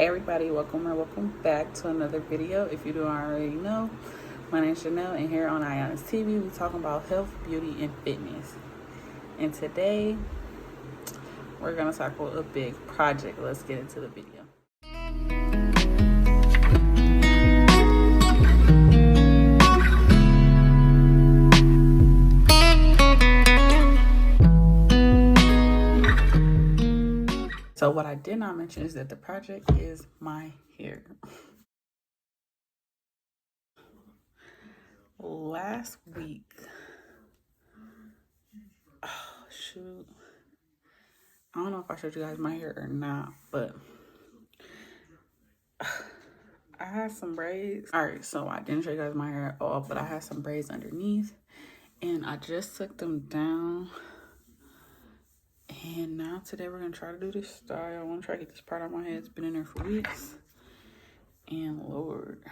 Hey everybody, welcome or welcome back to another video. If you don't already know, my name is Chanel, and here on Ion's TV, we talking about health, beauty, and fitness. And today, we're gonna tackle a big project. Let's get into the video. So what I did not mention is that the project is my hair. Last week, shoot, I don't know if I showed you guys my hair or not, but I had some braids. All right, so I didn't show you guys my hair at all, but I had some braids underneath, and I just took them down. And now today we're gonna try to do this style. I want to try to get this part out of my head. It's been in there for weeks, and Lord.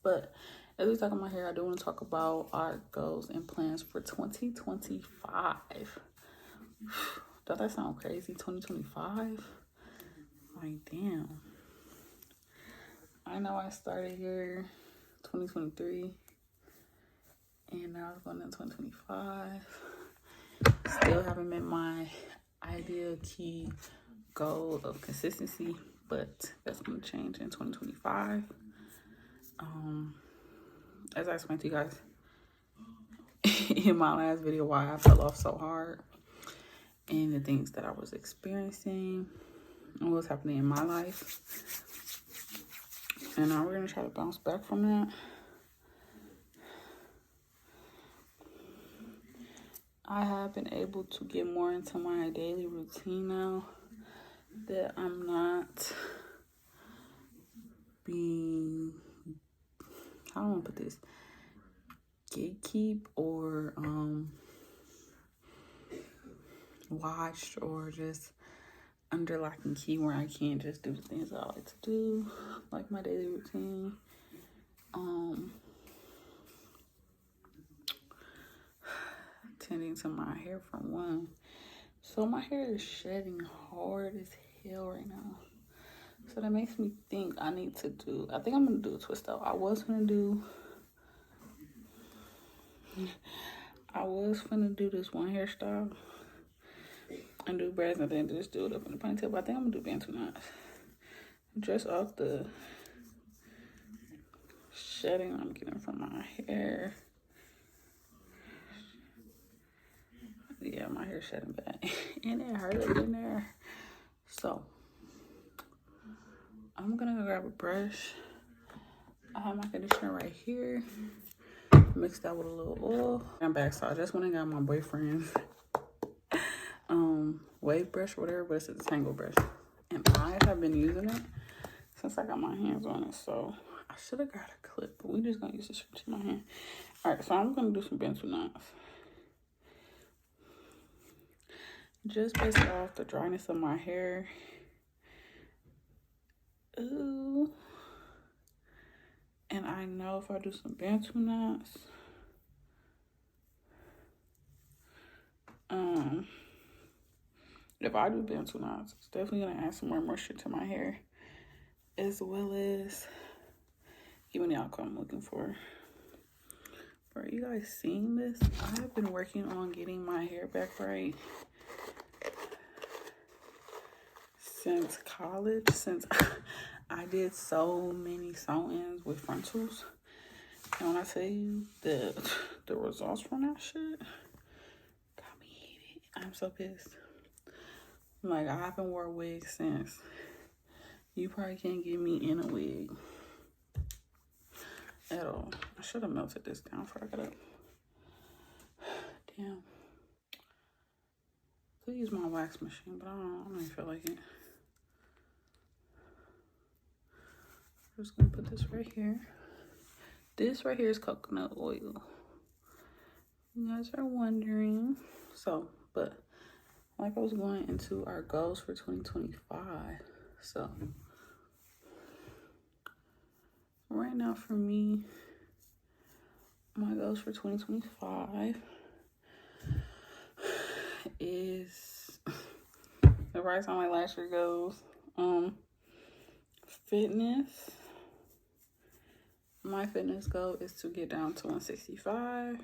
But as we talk about my hair, I do want to talk about our goals and plans for 2025. Does that sound crazy? 2025? Like, damn. I know I started here 2023, and now it's going into 2025. Still haven't met my ideal key goal of consistency, but that's going to change in 2025. As I explained to you guys in my last video, why I fell off so hard and the things that I was experiencing and what was happening in my life. And now we're going to try to bounce back from that. I have been able to get more into my daily routine now that I'm not being, how do I want to put this, gatekeep or watched or just under lock and key where I can't just do the things that I like to do, like my daily routine. Tending to my hair for one. So my hair is shedding hard as hell right now. So that makes me think I think I'm gonna do a twist out. I was gonna do this one hairstyle and do braids and then just do it up in the ponytail, but I think I'm gonna do bantu knots. Just off the shedding I'm getting from my hair. Yeah, my hair's shedding bad. And it hurt in there. So I'm gonna go grab a brush. I have my conditioner right here. Mixed that with a little oil. I'm back, so I just went and got my boyfriend's wave brush or whatever, but it's a tangle brush. And I have been using it since I got my hands on it. So I should have got a clip, but we just gonna use this in my hand. Alright, so I'm gonna do some bantu knots. Just based off the dryness of my hair. Ooh. And I know if I do some bantu knots, if I do bantu knots, it's definitely gonna add some more moisture to my hair, as well as give me the outcome I'm looking for. Are you guys seeing this? I have been working on getting my hair back right since college, since I did so many sew-ins with frontals. And when I tell you the results from that shit got me heated. I'm so pissed. Like, I haven't worn a wig since. You probably can't get me in a wig at all. I should have melted this down before I got up. Damn. Could use my wax machine, but I don't even feel like it. I'm just gonna put this right here. This right here is coconut oil. You guys are wondering. So, but like I was going into our goals for 2025. So right now for me, my goals for 2025 is, the right on my last year goals, fitness. My fitness goal is to get down to 165.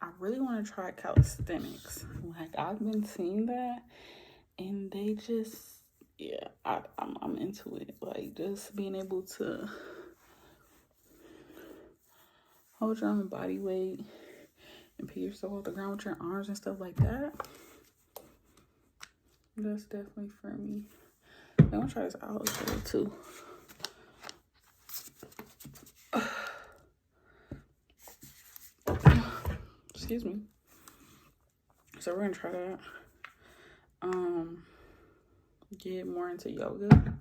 I really want to try calisthenics. Like, I've been seeing that, and they just, yeah, I'm into it. Like, just being able to hold your own body weight and pick yourself off the ground with your arms and stuff like that. That's definitely for me. I'm gonna try this out too. Excuse me. So we're gonna try that. Get more into yoga.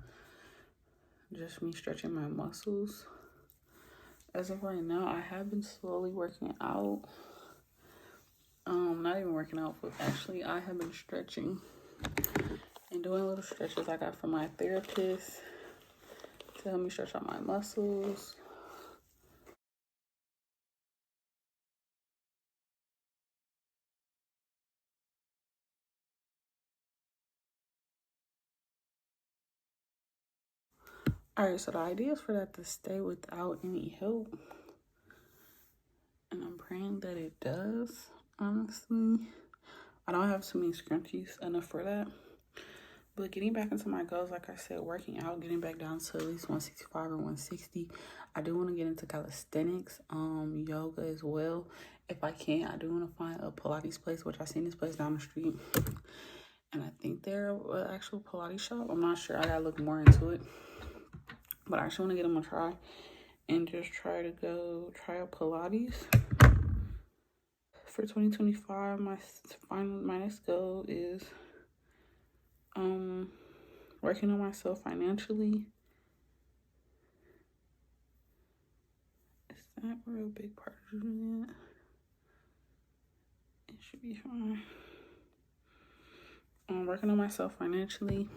Just me stretching my muscles. As of right now, I have been slowly working out. Not even working out, but actually I have been stretching and doing little stretches I got from my therapist to help me stretch out my muscles. Alright, so the idea is for that to stay without any help. And I'm praying that it does, honestly. I don't have too many scrunchies enough for that. But getting back into my goals, like I said, working out, getting back down to at least 165 or 160. I do want to get into calisthenics, yoga as well. If I can, I do want to find a Pilates place, which I seen this place down the street. And I think they're an actual Pilates shop. I'm not sure. I gotta look more into it. But I actually want to get them a try and just try to go try out Pilates. For 2025, my next goal is working on myself financially. Is that a real big part of it? It should be fine. I'm working on myself financially.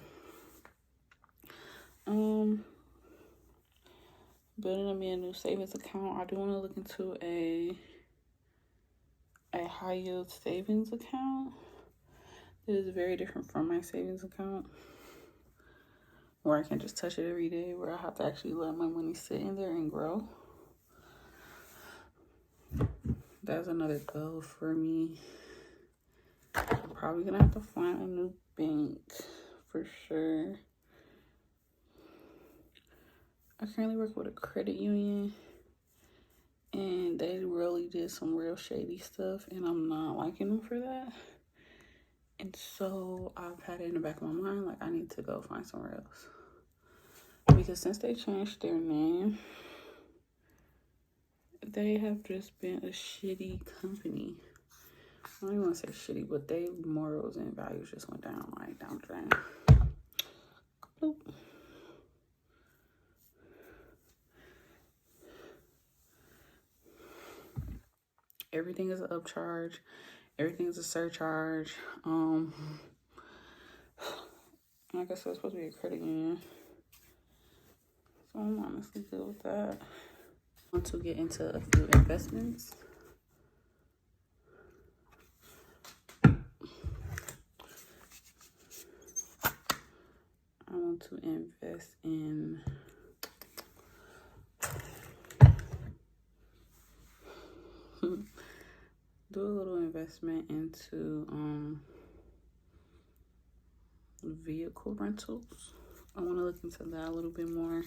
Building me a new savings account. I do want to look into a high yield savings account. It is very different from my savings account, where I can just touch it every day, where I have to actually let my money sit in there and grow. That's another goal for me. I'm probably gonna have to find a new bank for sure. I currently work with a credit union, and they really did some real shady stuff, and I'm not liking them for that. And so I've had it in the back of my mind, like, I need to go find somewhere else. Because since they changed their name, they have just been a shitty company. I don't even want to say shitty, but their morals and values just went down, like, down the drain. Bloop. Everything is an upcharge. Everything is a surcharge. I guess it's supposed to be a credit union. So I'm honestly good with that. I want to get into a few investments. I want to invest in do a little investment into vehicle rentals. I want to look into that a little bit more.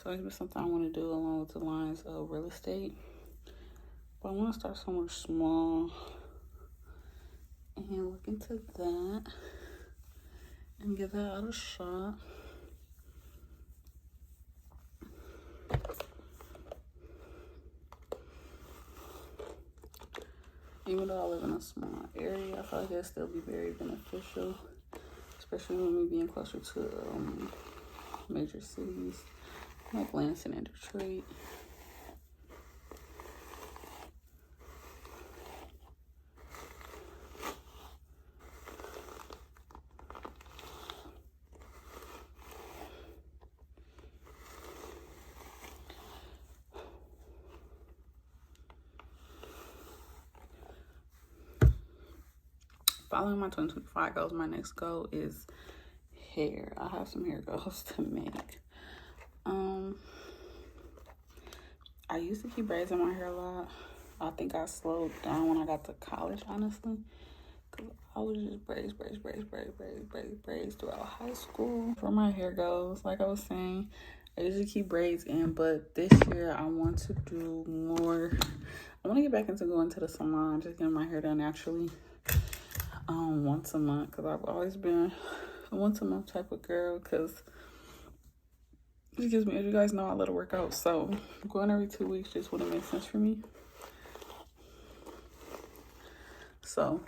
So it's something I want to do along with the lines of real estate. But I want to start somewhere small and look into that and give that a shot. Even though I live in a small area, I feel like it'll still be very beneficial, especially with me being closer to major cities like Lansing and Detroit. Following my 2025 goals, my next goal is hair. I have some hair goals to make. I used to keep braids in my hair a lot. I think I slowed down when I got to college, honestly. Because I was just braids throughout high school. Where my hair goes, like I was saying, I usually keep braids in, but this year I want to do more. I want to get back into going to the salon, just getting my hair done naturally. Once a month, because I've always been a once a month type of girl, because excuse me, as you guys know, I love to work out, so going every 2 weeks just wouldn't make sense for me. So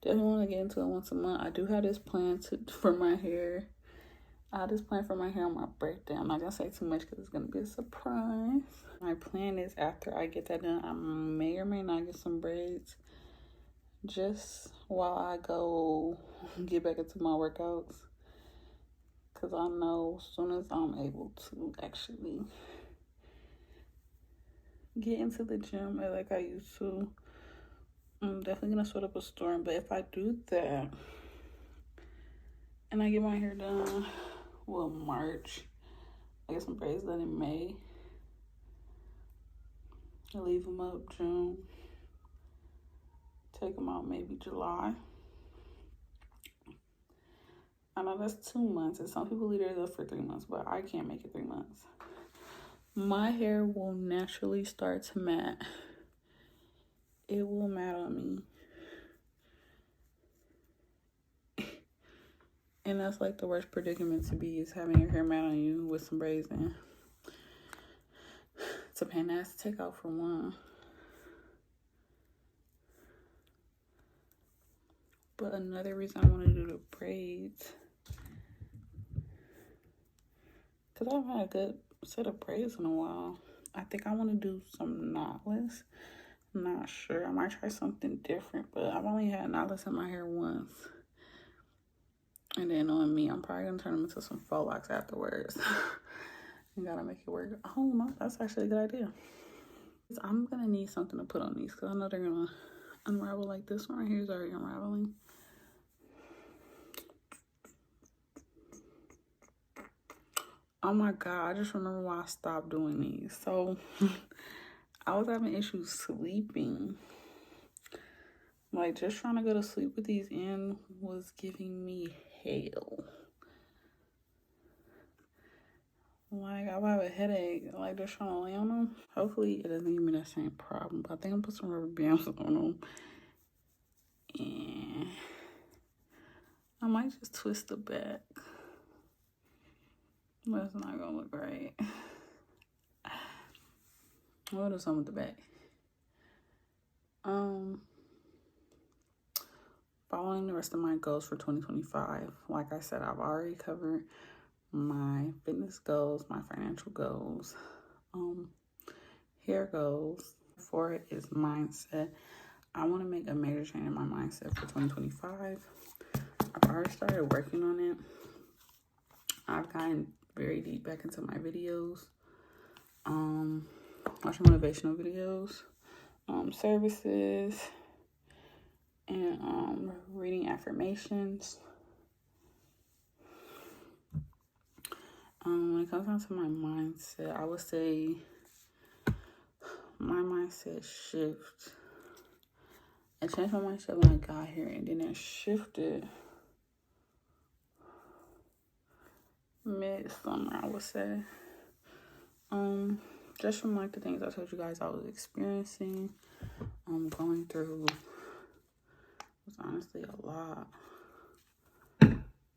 definitely want to get into it once a month. I do have this plan for my hair. I have this plan for my hair on my birthday. I'm not gonna say too much because it's gonna be a surprise. My plan is after I get that done, I may or may not get some braids just while I go get back into my workouts, because I know as soon as I'm able to actually get into the gym like I used to, I'm definitely gonna set up a storm. But if I do that and I get my hair done, well, March, I get some braids done in May, I leave them up June, take them out maybe July. I know that's 2 months, and some people leave theirs up for 3 months, but I can't make it 3 months. My hair will naturally start to matte. It will matte on me. And that's like the worst predicament to be, is having your hair matte on you with some braids in. It's a pain in the ass to take out for one. But another reason I want to do the braids, because I haven't had a good set of braids in a while. I think I want to do some knotless. I'm not sure. I might try something different, but I've only had knotless in my hair once. And then knowing me, I'm probably going to turn them into some faux locks afterwards. You gotta make it work. Oh, no, that's actually a good idea. I'm going to need something to put on these, because I know they're going to unravel. Like this one right here is already unraveling. Oh my God, I just remember why I stopped doing these. So I was having issues sleeping. Like, just trying to go to sleep with these in was giving me hell. Like, I would have a headache, like, just trying to lay on them. Hopefully, it doesn't give me that same problem. But I think I'm put some rubber bands on them. And I might just twist the back. But it's not gonna look right. We'll do something with the back. Following the rest of my goals for 2025. Like I said, I've already covered my fitness goals, my financial goals, hair goals. 4 is mindset. I want to make a major change in my mindset for 2025. I've already started working on it. I've gotten very deep back into my videos, watching motivational videos, services, and reading affirmations. When it comes down to my mindset, I would say my mindset shift. I changed my mindset when I got here, and then it shifted mid-summer, I would say. Just from like the things I told you guys I was experiencing, going through was honestly a lot.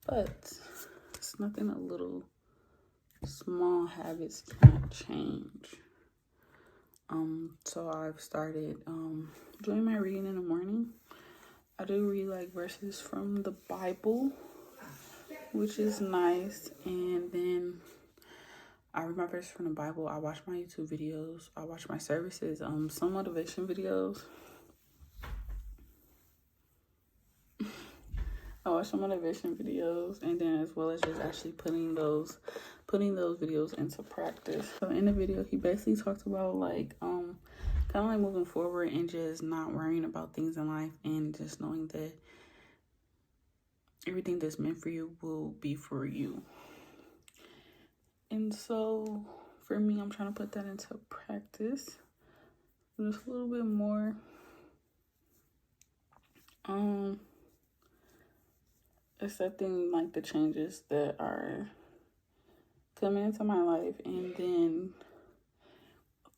But it's nothing a little small habits can't change. So I've started doing my reading in the morning. I do read like verses from the Bible, which is nice. And then I read my verses from the Bible. I watch my YouTube videos. I watch my services, some motivation videos. I watch some motivation videos, and then as well as just actually putting those videos into practice. So in the video, he basically talked about like kind of like moving forward and just not worrying about things in life, and just knowing that everything that's meant for you will be for you. And so for me, I'm trying to put that into practice just a little bit more. Accepting like the changes that are coming into my life, and then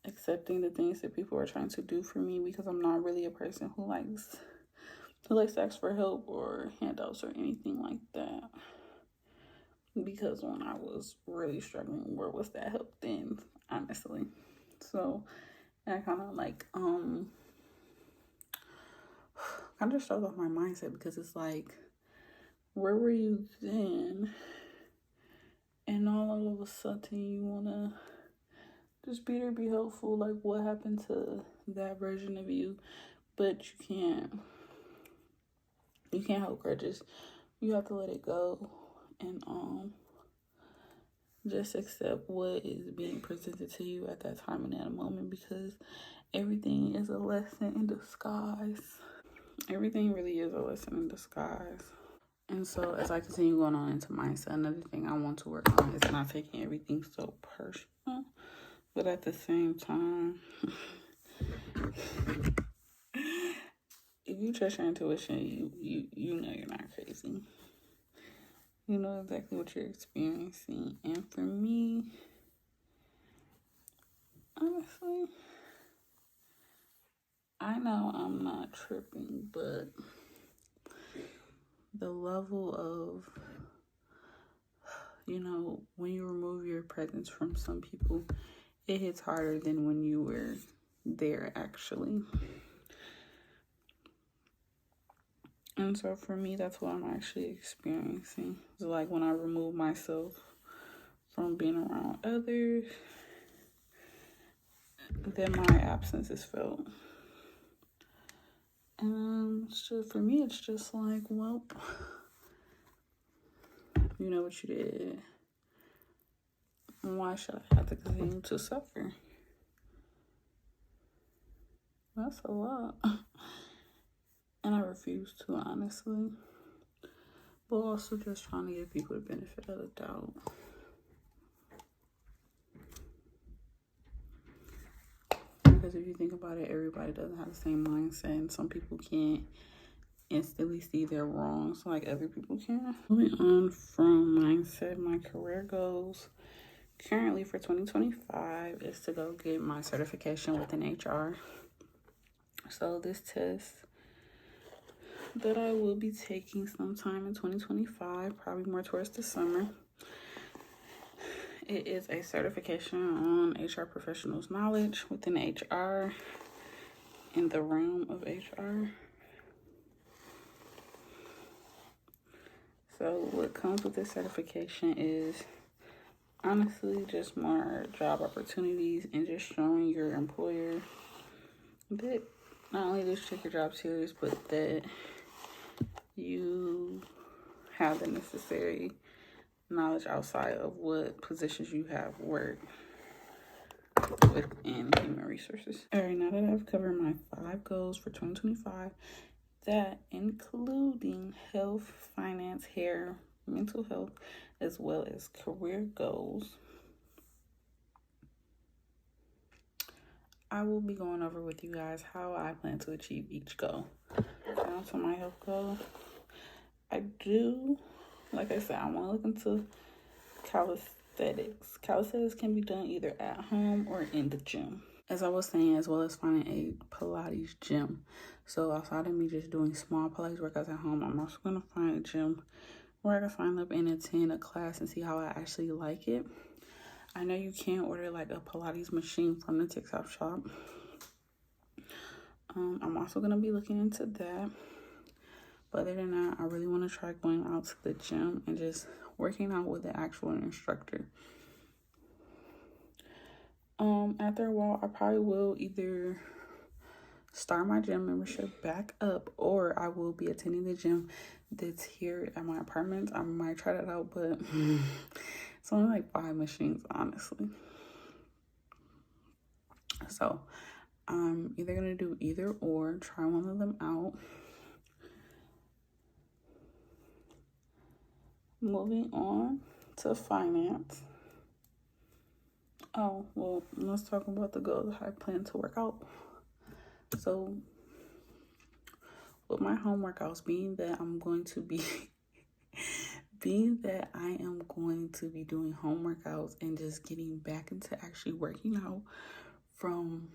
accepting the things that people are trying to do for me, because I'm not really a person who likes to ask for help or handouts or anything like that. Because when I was really struggling, where was that help then, honestly? So I kind of like kind of shows off my mindset, because it's like, where were you then? And all of a sudden you wanna just be there, be helpful. Like, what happened to that version of you? But you can't hold grudges. You have to let it go and just accept what is being presented to you at that time and at a moment, because everything is a lesson in disguise. Everything really is a lesson in disguise. And so as I continue going on into mindset, another thing I want to work on is not taking everything so personal. But at the same time, if you trust your intuition, you know you're not crazy. You know exactly what you're experiencing. And for me, honestly, I know I'm not tripping, but the level of, when you remove your presence from some people, it hits harder than when you were there actually. And so for me, that's what I'm actually experiencing. It's like when I remove myself from being around others, then my absence is felt. And for me, it's just like, well, you know what you did. Why should I have to continue to suffer? That's a lot. And I refuse to, honestly. But also just trying to give people the benefit of the doubt. Because if you think about it, everybody doesn't have the same mindset, and some people can't instantly see their wrongs like other people can. Moving on from mindset, my career goals currently for 2025 is to go get my certification within HR. So this test that I will be taking sometime in 2025, probably more towards the summer. It is a certification on HR professionals' knowledge within HR, in the realm of HR. So what comes with this certification is honestly just more job opportunities, and just showing your employer that not only does you take your job serious, but that you have the necessary knowledge outside of what positions you have worked within human resources. All right, now that I've covered my 5 goals for 2025, that including health, finance, hair, mental health, as well as career goals, I will be going over with you guys how I plan to achieve each goal. Down to my health goal, I do, like I said, I want to look into calisthenics. Calisthenics can be done either at home or in the gym. As I was saying, as well as finding a Pilates gym. So outside of me just doing small Pilates workouts at home, I'm also going to find a gym where I can sign up and attend a class and see how I actually like it. I know you can order like a Pilates machine from the TikTok shop. I'm also going to be looking into that. But other than that, I really want to try going out to the gym and just working out with the actual instructor. After a while, I probably will either start my gym membership back up, or I will be attending the gym that's here at my apartment. I might try that out, but it's only like 5 machines, honestly. So I'm either going to do either or, try one of them out. Moving on to finance. Oh, well, let's talk about the goals I plan to work out. So, with my home workouts being that I'm going to be being that I am going to be doing home workouts and just getting back into actually working out from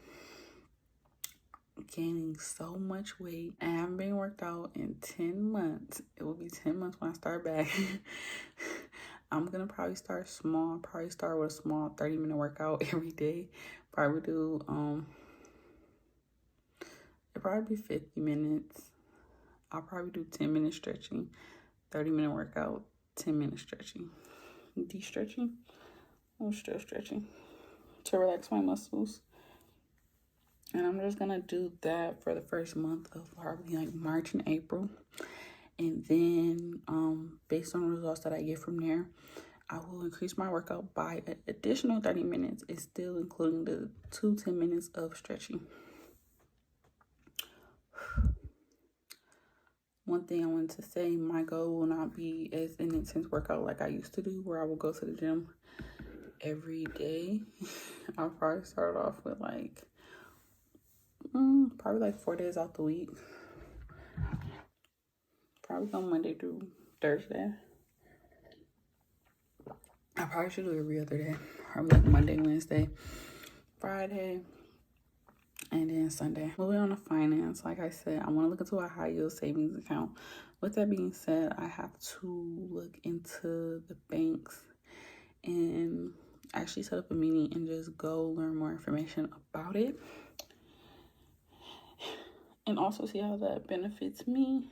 gaining so much weight. I haven't been worked out in 10 months. It will be 10 months when I start back. I'm gonna probably start small. Probably start with a small 30-minute workout every day. Probably do it'll probably be 50 minutes. I'll probably do 10 minutes stretching, 30-minute workout, 10 minutes stretching. De-stretching? I'm still stretching to relax my muscles. And I'm just gonna do that for the first month of probably like March and April. And then based on the results that I get from there, I will increase my workout by an additional 30 minutes. It's still including the 10 minutes of stretching. One thing I wanted to say, my goal will not be as an intense workout like I used to do, where I will go to the gym every day. I'll probably start off with like probably like 4 days out the week. Probably on Monday through Thursday. I probably should do it every other day. Probably like Monday, Wednesday, Friday, and then Sunday. Moving on to finance, like I said, I want to look into a high yield savings account. With that being said, I have to look into the banks and actually set up a meeting and just go learn more information about it. And also see how that benefits me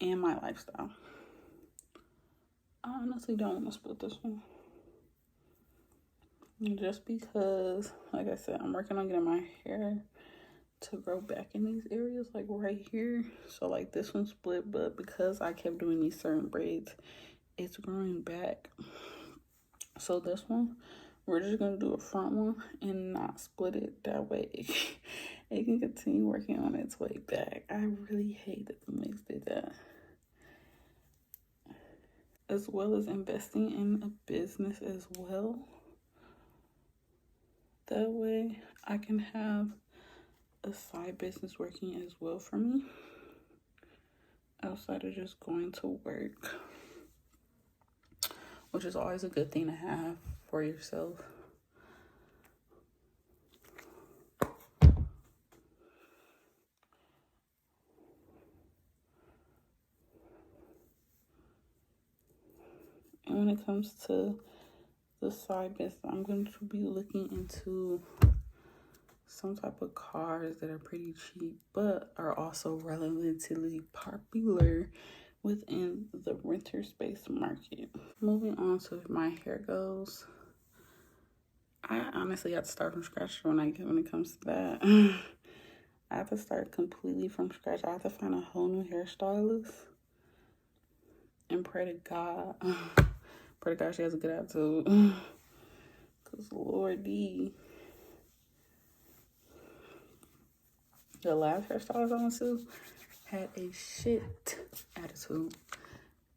and my lifestyle. I honestly don't want to split this one. Just because, like I said, I'm working on getting my hair to grow back in these areas, like right here. So like this one split, but because I kept doing these certain braids, it's growing back. So this one, we're just gonna do a front one and not split it. That way it can continue working on its way back. I really hate that the wigs did that. As well as investing in a business as well. That way I can have a side business working as well for me outside of just going to work, which is always a good thing to have for yourself. And when it comes to the side business, I'm going to be looking into some type of cars that are pretty cheap but are also relatively popular within the renter space market. Moving on to my hair goes, I honestly have to start from scratch when it comes to that. I have to start completely from scratch. I have to find a whole new hairstylist and pray to God she has a good attitude. Because Lord D, the last hairstylist I went to had a shit attitude.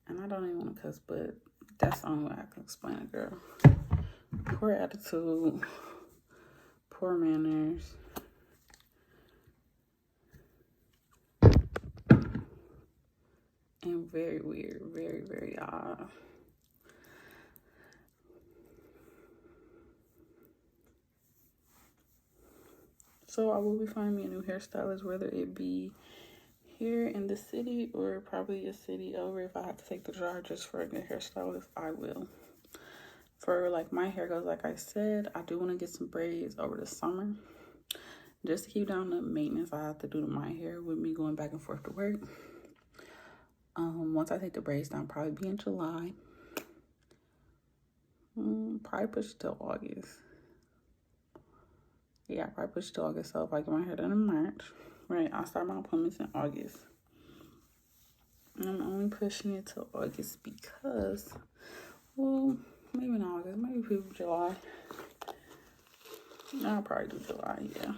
And I don't even want to cuss, but that's the only way I can explain it, girl. Poor attitude, poor manners. And very weird, very, very odd. So I will be finding me a new hairstylist, whether it be here in the city or probably a city over. If I have to take the charges for a good hairstylist, I will. For like my hair goes, like I said, I do want to get some braids over the summer. Just to keep down the maintenance I have to do to my hair with me going back and forth to work. Once I take the braids down, probably be in July. Probably push it till August. Yeah, probably push it till August. So if I get my hair done in March, right, I'll start my appointments in August. And I'm only pushing it till August because, well, maybe not August, maybe people July. I'll probably do July, yeah.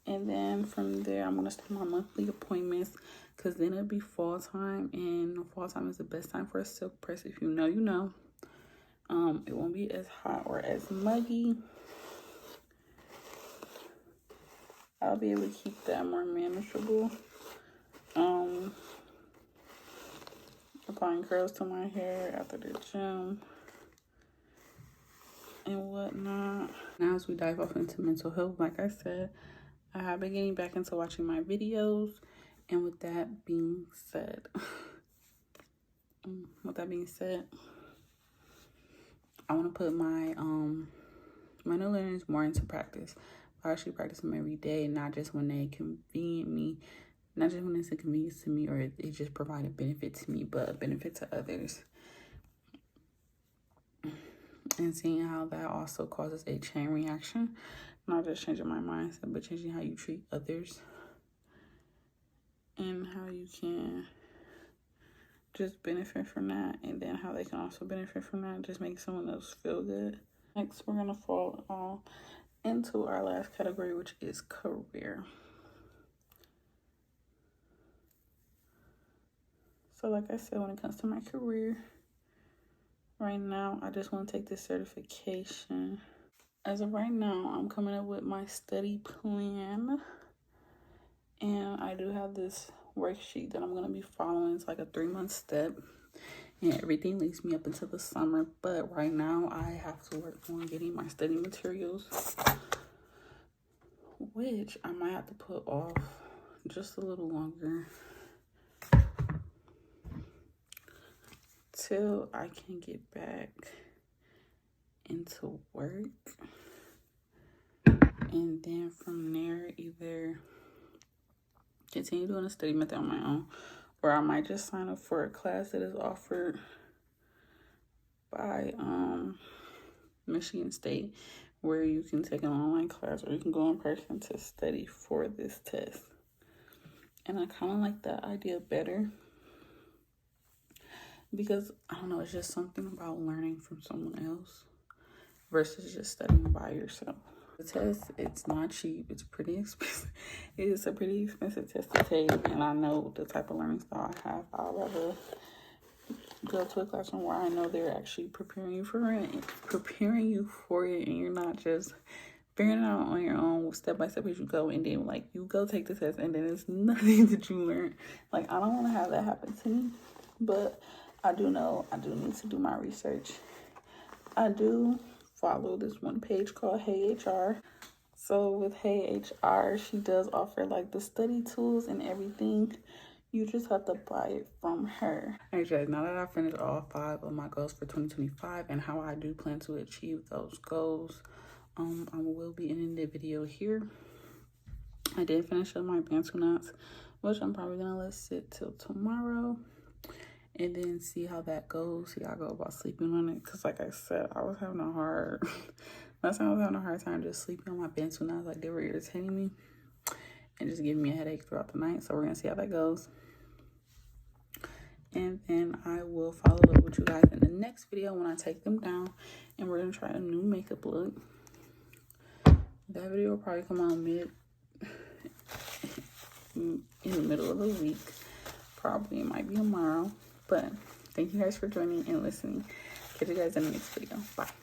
And then from there, I'm going to start my monthly appointments because then it'll be fall time. And fall time is the best time for a silk press. If you know, you know. It won't be as hot or as muggy. I'll be able to keep that more manageable. Applying curls to my hair after the gym and whatnot. Now as we dive off into mental health, like I said, I have been getting back into watching my videos. And with that being said, I want to put my my new learnings more into practice. I actually practice them every day, not just when they convenient me, not just when it's a convenience to me or it just provide a benefit to me, but a benefit to others. And seeing how that also causes a chain reaction, not just changing my mindset, but changing how you treat others and how you can just benefit from that, and then how they can also benefit from that, just make someone else feel good. Next, we're gonna fall into our last category, which is career. So like I said, when it comes to my career, right now, I just want to take this certification. As of right now, I'm coming up with my study plan. And I do have this worksheet that I'm going to be following. It's like a 3-month step. And everything leads me up until the summer. But right now, I have to work on getting my study materials, which I might have to put off just a little longer till I can get back into work. And then from there, either continue doing a study method on my own, or I might just sign up for a class that is offered by Michigan State, where you can take an online class or you can go in person to study for this test. And I kind of like that idea better because, I don't know, it's just something about learning from someone else versus just studying by yourself. The test, it's not cheap. It's pretty expensive. It is a pretty expensive test to take, and I know the type of learning style I have. I'd rather go to a classroom where I know they're actually preparing you for it, and you're not just figuring it out on your own step by step as you go, and then like you go take the test and then it's nothing that you learn. Like, I don't want to have that happen to me, but I do know I do need to do my research. I do follow this one page called Hey HR. So with Hey HR, she does offer like the study tools and everything. You just have to buy it from her. Hey guys, now that I've finished all 5 of my goals for 2025 and how I do plan to achieve those goals, I will be ending the video here. I did finish up my Bantu knots, which I'm probably gonna let sit till tomorrow and then see how that goes. See how I go about sleeping on it, because like I said, I was having a hard last time I was having a hard time just sleeping on my Bantu knots. Like, they were irritating me and just giving me a headache throughout the night. So we're gonna see how that goes, and then I will follow up with you guys in the next video when I take them down, and we're gonna try a new makeup look. That video will probably come out in the middle of the week. Probably it might be tomorrow. But thank you guys for joining and listening. Catch you guys in the next video. Bye.